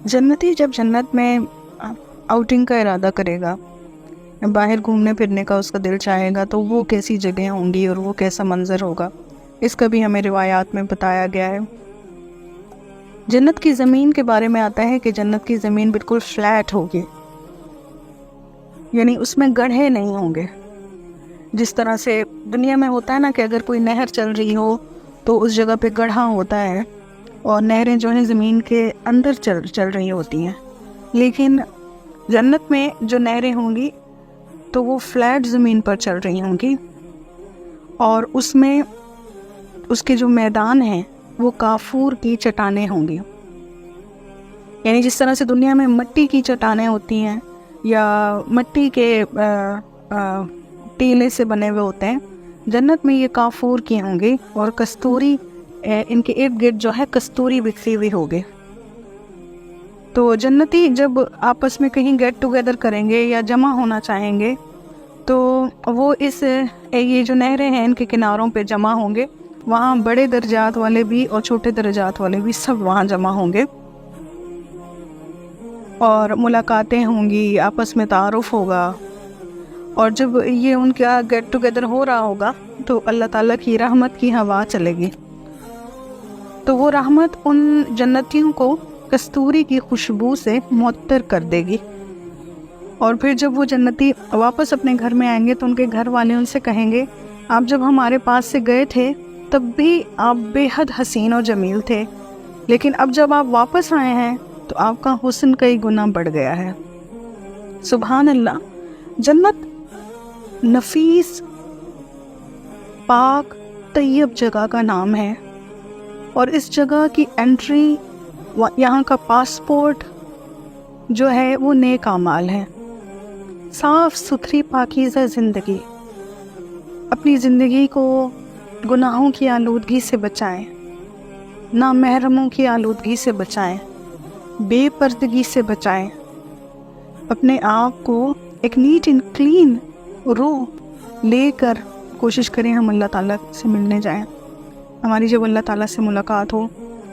जन्नती जब जन्नत में आउटिंग का इरादा करेगा, बाहर घूमने फिरने का उसका दिल चाहेगा, तो वो कैसी जगह होंगी और वो कैसा मंजर होगा, इसका भी हमें रिवायात में बताया गया है। जन्नत की ज़मीन के बारे में आता है कि जन्नत की ज़मीन बिल्कुल फ्लैट होगी, यानी उसमें गड्ढे नहीं होंगे। जिस तरह से दुनिया में होता है ना कि अगर कोई नहर चल रही हो तो उस जगह पे गड्ढा होता है और नहरें जो है ज़मीन के अंदर चल रही होती हैं, लेकिन जन्नत में जो नहरें होंगी तो वो फ्लैट ज़मीन पर चल रही होंगी और उसमें उसके जो मैदान हैं वो काफूर की चट्टानें होंगी। यानी जिस तरह से दुनिया में मिट्टी की चट्टानें होती हैं या मिट्टी के टीले से बने हुए होते हैं, जन्नत में ये काफूर की होंगी और कस्तूरी इनके इर्द गिर्द जो है कस्तूरी बिखरी हुई होगी। तो जन्नती जब आपस में कहीं गेट टुगेदर करेंगे या जमा होना चाहेंगे तो वो ये जो नहरें हैं इनके किनारों पे जमा होंगे। वहाँ बड़े दर्जात वाले भी और छोटे दर्जात वाले भी सब वहाँ जमा होंगे और मुलाकातें होंगी, आपस में तारुफ होगा। और जब ये उनका गेट टुगेदर हो रहा होगा तो अल्लाह ताला की रहमत की हवा चलेगी, तो वो रहमत उन जन्नतियों को कस्तूरी की खुशबू से मुअत्तर कर देगी। और फिर जब वो जन्नती वापस अपने घर में आएंगे तो उनके घर वाले उनसे कहेंगे, आप जब हमारे पास से गए थे तब भी आप बेहद हसीन और जमील थे, लेकिन अब जब आप वापस आए हैं तो आपका हुस्न कई गुना बढ़ गया है। सुभान अल्लाह। जन्नत नफीस, पाक, तैयब जगह का नाम है और इस जगह की एंट्री, यहाँ का पासपोर्ट जो है वो नेक आमाल है। साफ़ सुथरी पाकीज़ा ज़िंदगी, अपनी ज़िंदगी को गुनाहों की आलूदगी से बचाएं, नामहरमों की आलूदगी से बचाएं, बेपर्दगी से बचाएं, अपने आप को एक नीट एंड क्लीन रूह लेकर कोशिश करें हम अल्लाह ताला से मिलने जाएं। हमारी जब अल्लाह ताला से मुलाकात हो,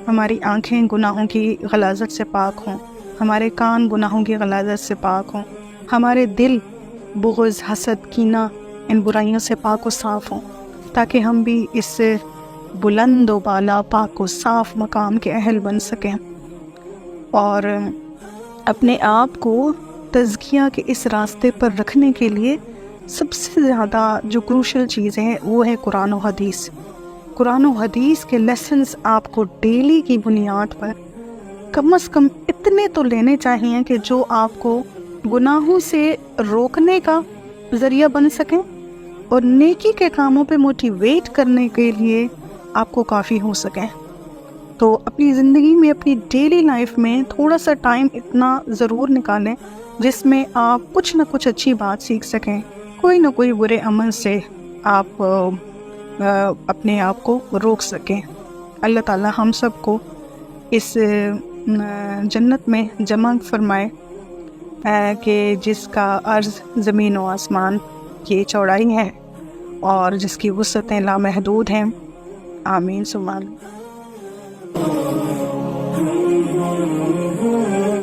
हमारी आँखें गुनाहों की गलाज़त से पाक हों, हमारे कान गुनाहों की गलाज़त से पाक हों, हमारे दिल बुग़्ज़, हसद, कीना, इन बुराइयों से पाक व साफ़ हों, ताकि हम भी इस बुलंद व बाला, पाक व साफ़ मकाम के अहल बन सकें और अपने आप को तज़किया के इस रास्ते पर रखने के लिए सबसे ज़्यादा जो क्रूशल चीज़ है वो है कुरान और हदीस। कुरान और हदीस के लेसन्स आपको डेली की बुनियाद पर कम से कम इतने तो लेने चाहिए कि जो आपको गुनाहों से रोकने का ज़रिया बन सकें और नेकी के कामों पे मोटिवेट करने के लिए आपको काफ़ी हो सकें। तो अपनी ज़िंदगी में, अपनी डेली लाइफ में थोड़ा सा टाइम इतना ज़रूर निकालें जिसमें आप कुछ ना कुछ अच्छी बात सीख सकें, कोई ना कोई बुरे अमल से आप अपने आप को रोक सकें। अल्लाह ताला हम सब को इस जन्नत में जमा फरमाए कि जिसका अर्ज़ ज़मीन व आसमान की चौड़ाई है और जिसकी वुसअतें लामहदूद हैं। आमीन सुभान।